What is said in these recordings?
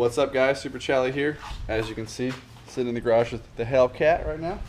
What's up, guys? Super Charlie here. As you can see, sitting in the garage with the Hellcat right now.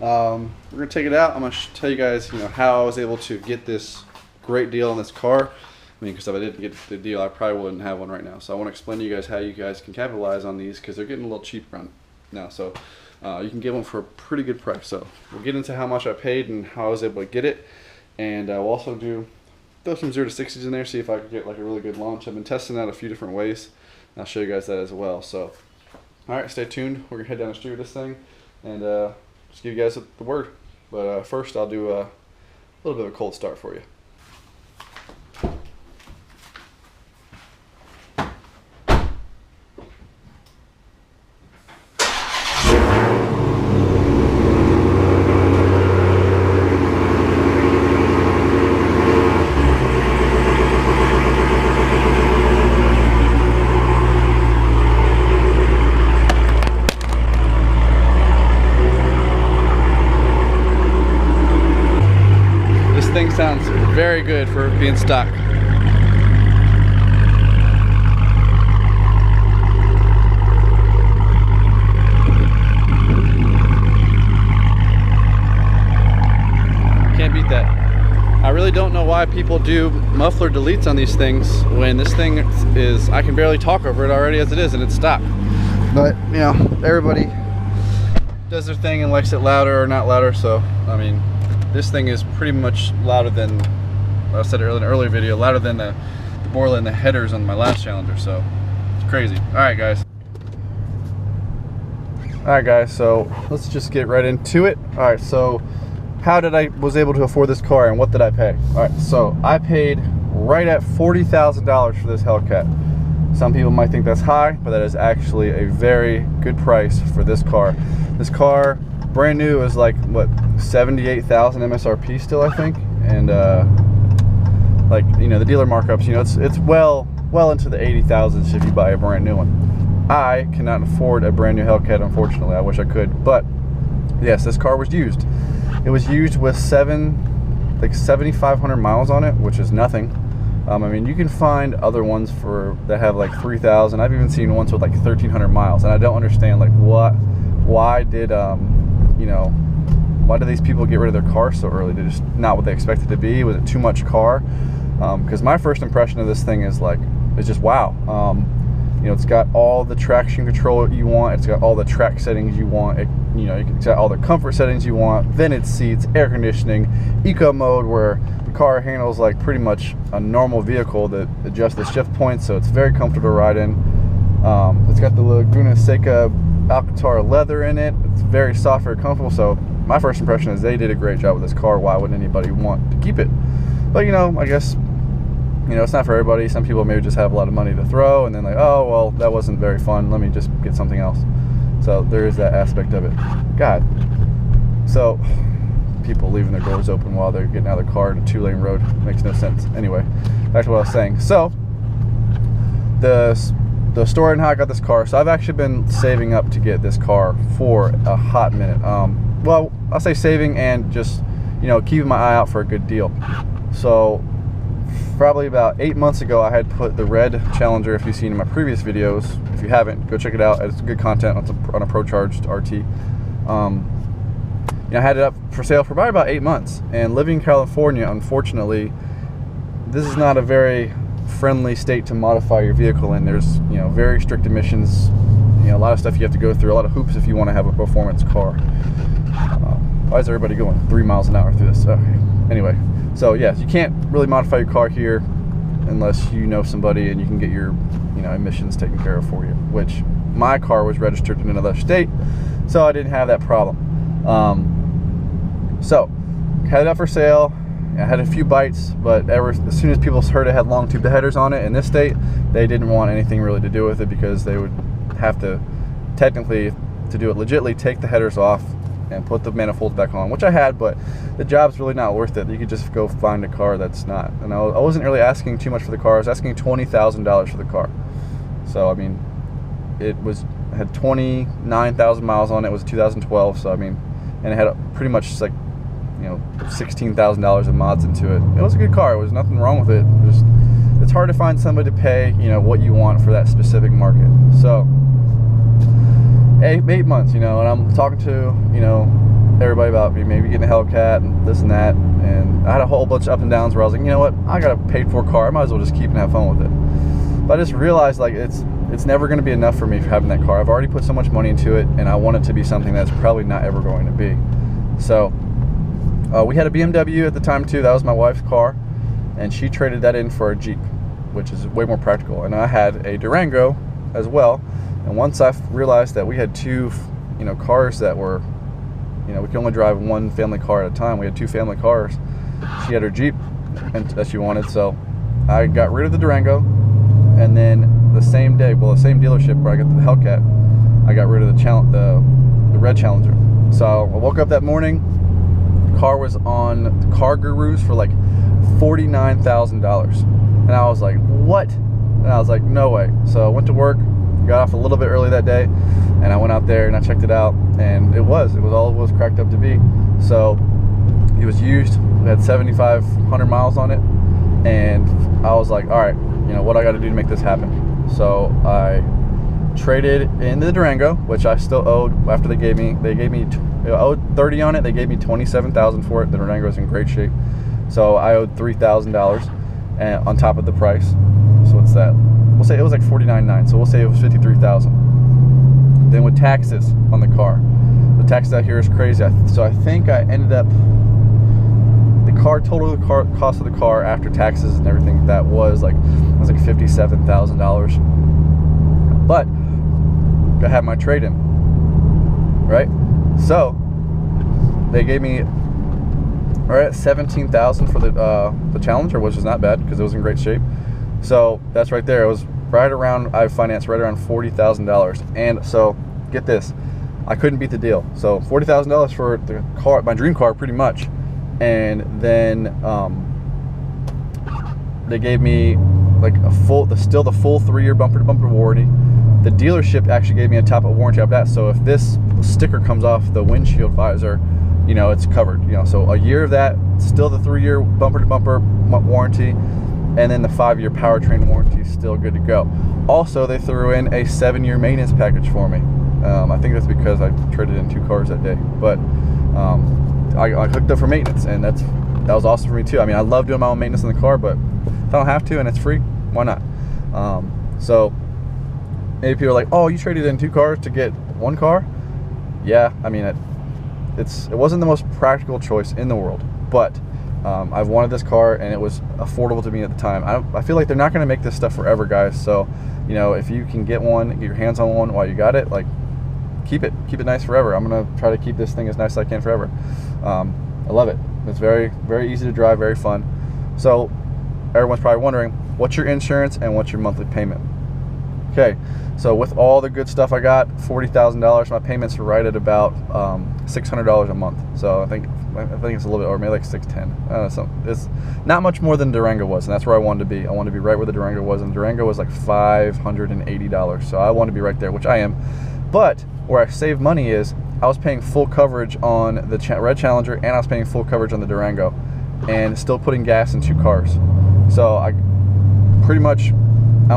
We're gonna take it out. I'm gonna tell you guys, how I was able to get this great deal on this car. I mean, because if I didn't get the deal, I probably wouldn't have one right now. So I want to explain to you guys how you guys can capitalize on these, because they're getting a little cheaper on now. So you can get one for a pretty good price. So we'll get into how much I paid and how I was able to get it, and we'll also throw some 0 to 60s in there, see if I could get like a really good launch. I've been testing out a few different ways. I'll show you guys that as well. So, all right, stay tuned. We're gonna head down the street with this thing and just give you guys the word. But first, I'll do a little bit of a cold start for you. Thing sounds very good for being stock. Can't beat that. I really don't know why people do muffler deletes on these things when this thing is, I can barely talk over it already as it is, and it's stock. But everybody does their thing and likes it louder or not louder, so I mean, this thing is pretty much louder than, I said earlier in an earlier video, louder than the Borla and the headers on my last Challenger, so it's crazy. Alright guys, so let's just get right into it. Alright, so how did I was able to afford this car and what did I pay? Alright, so I paid right at $40,000 for this Hellcat. Some people might think that's high, but that is actually a very good price for this car. This car, brand new, is like, what, 78,000 MSRP still, I think, and the dealer markups, it's well into the 80,000s if you buy a brand new one. I cannot afford a brand new Hellcat, unfortunately. I wish I could, but yes, this car was used. It was used with 7,500 miles on it, which is nothing. I mean, you can find other ones that have like 3,000. I've even seen ones with like 1,300 miles, and I don't understand like why did why do these people get rid of their car so early? They're just not what they expected to be. Was it too much car? Because my first impression of this thing is just wow. It's got all the traction control you want. It's got all the track settings you want. It's got all the comfort settings you want. Vented seats, air conditioning, eco mode, where the car handles like pretty much a normal vehicle that adjusts the shift points, so it's very comfortable to ride in. It's got the Laguna Seca Alcantara leather in it. It's very soft, very comfortable. So my first impression is they did a great job with this car. Why wouldn't anybody want to keep it? But I guess it's not for everybody. Some people maybe just have a lot of money to throw, and then like, oh well, that wasn't very fun, let me just get something else. So there is that aspect of it. God, so people leaving their doors open while they're getting out of their car in a 2-lane road makes no sense. Anyway, back to what I was saying. So the story and how I got this car. So I've actually been saving up to get this car for a hot minute. Well, I'll say saving and just keeping my eye out for a good deal. So probably about 8 months ago, I had put the red Challenger, if you've seen in my previous videos. If you haven't, go check it out. It's good content on a Pro Charged RT. I had it up for sale for probably about 8 months. And living in California, unfortunately, this is not a very friendly state to modify your vehicle in. There's very strict emissions, a lot of stuff you have to go through, a lot of hoops if you want to have a performance car. Why is everybody going 3 miles an hour through this? Okay. Anyway, so yes, you can't really modify your car here unless you know somebody and you can get your emissions taken care of for you, which my car was registered in another state, so I didn't have that problem. So had it up for sale. I had a few bites, but as soon as people heard it had long tube headers on it in this state, they didn't want anything really to do with it, because they would have to, technically, to do it legitly, take the headers off and put the manifolds back on, which I had, but the job's really not worth it. You could just go find a car that's not. And I wasn't really asking too much for the car. I was asking $20,000 for the car. So I mean, it had 29,000 miles on it. It was 2012, so I mean, and it had pretty much like $16,000 of mods into it. It was a good car. There was nothing wrong with it. Just the it's hard to find somebody to pay, you know, what you want for that specific market. So 8 months, you know, and I'm talking to, you know, everybody about maybe getting a Hellcat and this and that, and I had a whole bunch of up and downs where I was like, you know what, I got a paid for car, I might as well just keep and have fun with it. But I just realized, like, it's never going to be enough for me for having that car. I've already put so much money into it, and I want it to be something that's probably not ever going to be. So we had a BMW at the time too. That was my wife's car, and she traded that in for a Jeep, which is way more practical. And I had a Durango as well, and once I realized that we had two, you know, cars that were, you know, we could only drive one family car at a time. We had two family cars. She had her Jeep that she wanted, so I got rid of the Durango, and then the same day, well, the same dealership where I got the Hellcat, I got rid of the red Challenger. So I woke up that morning, the car was on the Car Gurus for like $49,000, and I was like, what? And I was like, no way. So I went to work, got off a little bit early that day, and I went out there and I checked it out, and it was all it was cracked up to be. So it was used. It had 7,500 miles on it, and I was like, all right, you know, what I got to do to make this happen. So I traded in the Durango, which I still owed after they gave me I owed 30 on it. They gave me 27,000 for it. The Durango is in great shape, so I owed $3,000 and on top of the price. So what's that? We'll say it was like $49,900, so we'll say it was $53,000. Then with taxes on the car, the taxes out here is crazy. So I think I ended up, the cost of the car after taxes and everything, that was like $57,000. But I had my trade-in, right? So they gave me right at $17,000 for the Challenger, which is not bad because it was in great shape. So that's right there. It was right around, I financed right around $40,000. And so get this, I couldn't beat the deal. So $40,000 for the car, my dream car, pretty much. And then they gave me like a full, still the full 3-year bumper-to-bumper warranty. The dealership actually gave me a top-up warranty of that. So if this sticker comes off the windshield visor, you know, it's covered. You know, so a year of that, still the 3-year bumper-to-bumper warranty, and then the 5-year powertrain warranty is still good to go. Also, they threw in a 7-year maintenance package for me. I think that's because I traded in 2 cars that day, but I hooked up for maintenance, and that was awesome for me too. I mean, I love doing my own maintenance in the car, but if I don't have to and it's free, why not? So maybe people are like, oh, you traded in 2 cars to get 1 car? Yeah, I mean, it wasn't the most practical choice in the world, but I've wanted this car, and it was affordable to me at the time. I feel like they're not going to make this stuff forever, guys. So, you know, if you can get one, get your hands on one while you got it, like, keep it nice forever. I'm going to try to keep this thing as nice as I can forever. I love it. It's very, very easy to drive, very fun. So everyone's probably wondering, what's your insurance and what's your monthly payment? Okay, so with all the good stuff I got, $40,000, my payments are right at about $600 a month. So I think it's a little bit, or maybe like $610. I don't know, so it's not much more than Durango was, and that's where I wanted to be. I wanted to be right where the Durango was, and Durango was like $580. So I wanted to be right there, which I am. But where I saved money is I was paying full coverage on the red Challenger, and I was paying full coverage on the Durango, and still putting gas in 2 cars. So I'm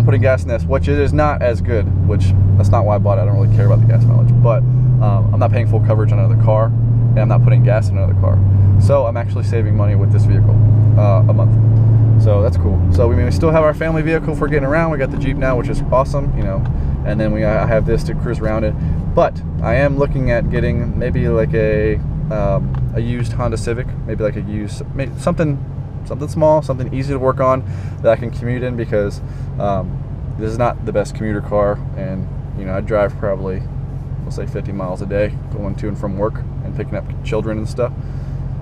putting gas in this, which it is not as good, which that's not why I bought it. I don't really care about the gas mileage, but I'm not paying full coverage on another car, and I'm not putting gas in another car. So I'm actually saving money with this vehicle a month. So that's cool. So we still have our family vehicle for getting around. We got the Jeep now, which is awesome, you know, and then I have this to cruise around in. But I am looking at getting maybe like a used Honda Civic, maybe like something small, something easy to work on that I can commute in, because this is not the best commuter car, and you know, I drive probably, we'll say 50 miles a day going to and from work and picking up children and stuff.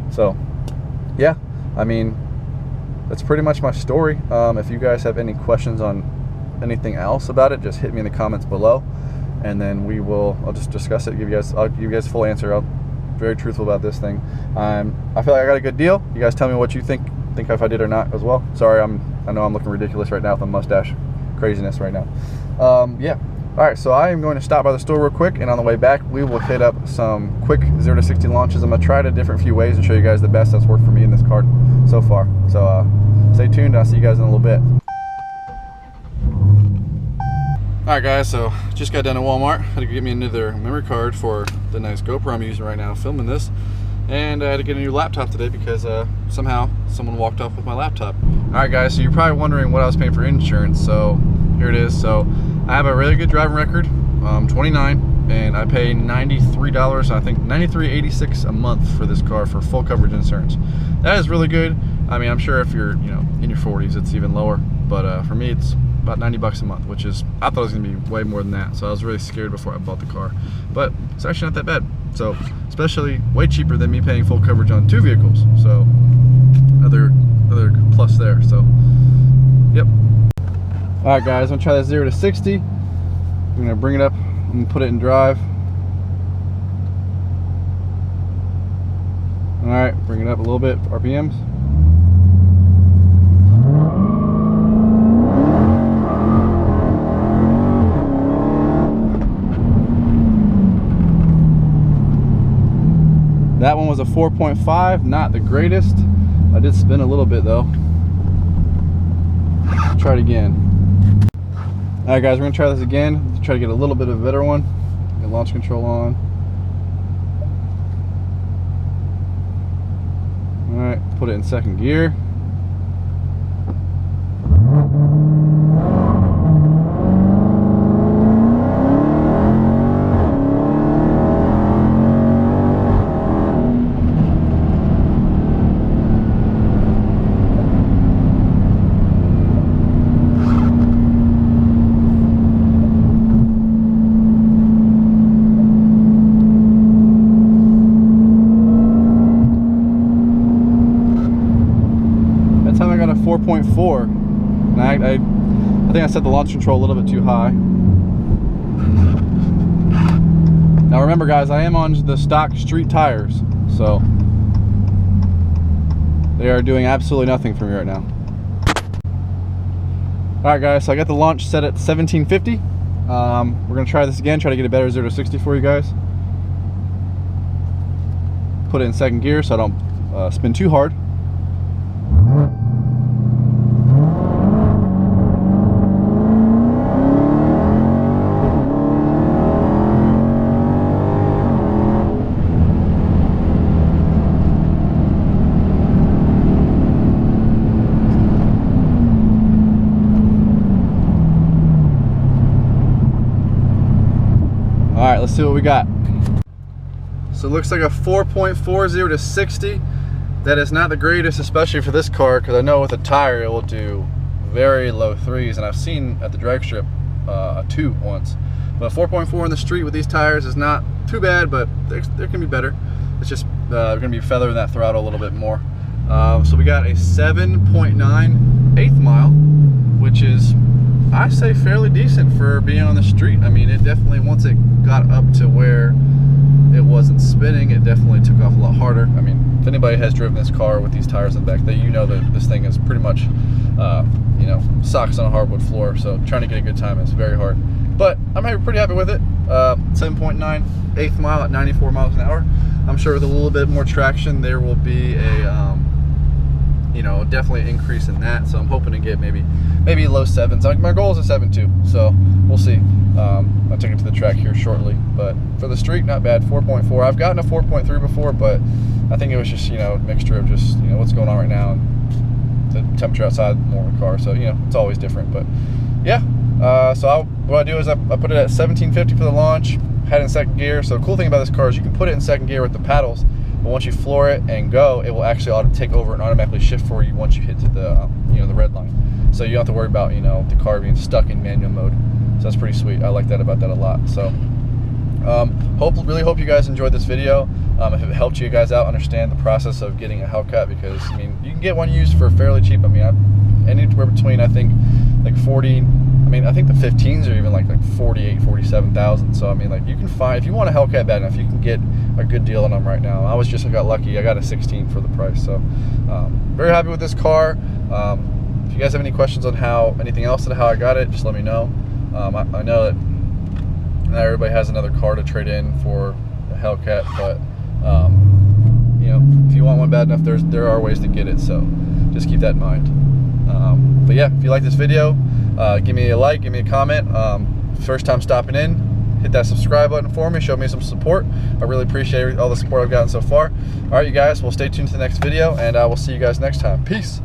So yeah, I mean, that's pretty much my story. If you guys have any questions on anything else about it, just hit me in the comments below, and then I'll just discuss it, I'll give you guys a full answer. I'm very truthful about this thing. I feel like I got a good deal. You guys tell me what you think if I did or not as well. Sorry, I know I'm looking ridiculous right now with a mustache craziness right now. Yeah, all right, so I am going to stop by the store real quick, and on the way back we will hit up some quick 0 to 60 launches. I'm gonna try it a different few ways and show you guys the best that's worked for me in this car so far. So stay tuned, and I'll see you guys in a little bit. Alright guys, so just got done at Walmart. Had to get me another memory card for the nice GoPro I'm using right now filming this. And I had to get a new laptop today because somehow someone walked off with my laptop. Alright guys, so you're probably wondering what I was paying for insurance. So here it is. So I have a really good driving record, 29, and I pay $93, I think $93.86 a month for this car for full coverage insurance. That is really good. I mean, I'm sure if you're, you know, in your 40s, it's even lower. But for me, it's about 90 bucks a month, which is, I thought it was gonna be way more than that. So I was really scared before I bought the car, but it's actually not that bad. So, especially way cheaper than me paying full coverage on 2 vehicles. So, another plus there. So, yep. All right, guys, I'm gonna try that 0 to 60. I'm gonna bring it up. I'm gonna put it in drive. All right, bring it up a little bit. RPMs. That one was a 4.5, not the greatest. I did spin a little bit though. Try it again. All right guys, we're gonna try this again. Try to get a little bit of a better one. Get launch control on. All right, put it in second gear. I got a 4.4, and I think I set the launch control a little bit too high. Now remember guys, I am on the stock street tires, so they are doing absolutely nothing for me right now. Alright guys, so I got the launch set at 1750. We're going to try this again, try to get a better 0 to 60 for you guys. Put it in second gear so I don't spin too hard. All right, let's see what we got. So it looks like a 4.40 to 60. That is not the greatest, especially for this car, because I know with a tire it will do very low 3s, and I've seen at the drag strip a 2 once. But 4.4 in the street with these tires is not too bad, but there can be better. It's just we're gonna be feathering that throttle a little bit more. So we got a 7.9 eighth mile, which is, I say, fairly decent for being on the street. I mean, it definitely, once it got up to where it wasn't spinning, it definitely took off a lot harder. I mean, if anybody has driven this car with these tires in the back, you know that this thing is pretty much, you know, socks on a hardwood floor. So trying to get a good time is very hard. But I'm pretty happy with it. 7.9 eighth mile at 94 miles an hour. I'm sure with a little bit more traction, there will be a you know, definitely increase in that. So I'm hoping to get maybe low 7s. My goal is a 7.2, so we'll see. I'll take it to the track here shortly, but for the street, not bad. 4.4. I've gotten a 4.3 before, but I think it was just, you know, a mixture of just, you know, what's going on right now and the temperature outside more in the car. So, you know, it's always different, but yeah. So what I do is I put it at 1750 for the launch, had it in second gear. So the cool thing about this car is you can put it in second gear with the paddles, but once you floor it and go, it will actually take over and automatically shift for you once you hit to the you know, the red line. So you don't have to worry about, you know, the car being stuck in manual mode. So that's pretty sweet. I like that about that a lot. So really hope you guys enjoyed this video. If it helped you guys out understand the process of getting a Hellcat, because I mean, you can get one used for fairly cheap. I mean, anywhere between, I think, like 40. I mean, I think the 15s are even like 48, 47,000. So I mean, like, you can find, if you want a Hellcat bad enough, you can get a good deal on them right now. I got lucky. I got a 16 for the price. So very happy with this car. If you guys have any questions on anything else on how I got it, just let me know. I know that not everybody has another car to trade in for a Hellcat, but you know, if you want one bad enough, there are ways to get it. So just keep that in mind. But yeah, if you like this video, give me a like, give me a comment. First time stopping in, hit that subscribe button for me. Show me some support. I really appreciate all the support I've gotten so far. All right, you guys, well, stay tuned to the next video, and we'll see you guys next time. Peace.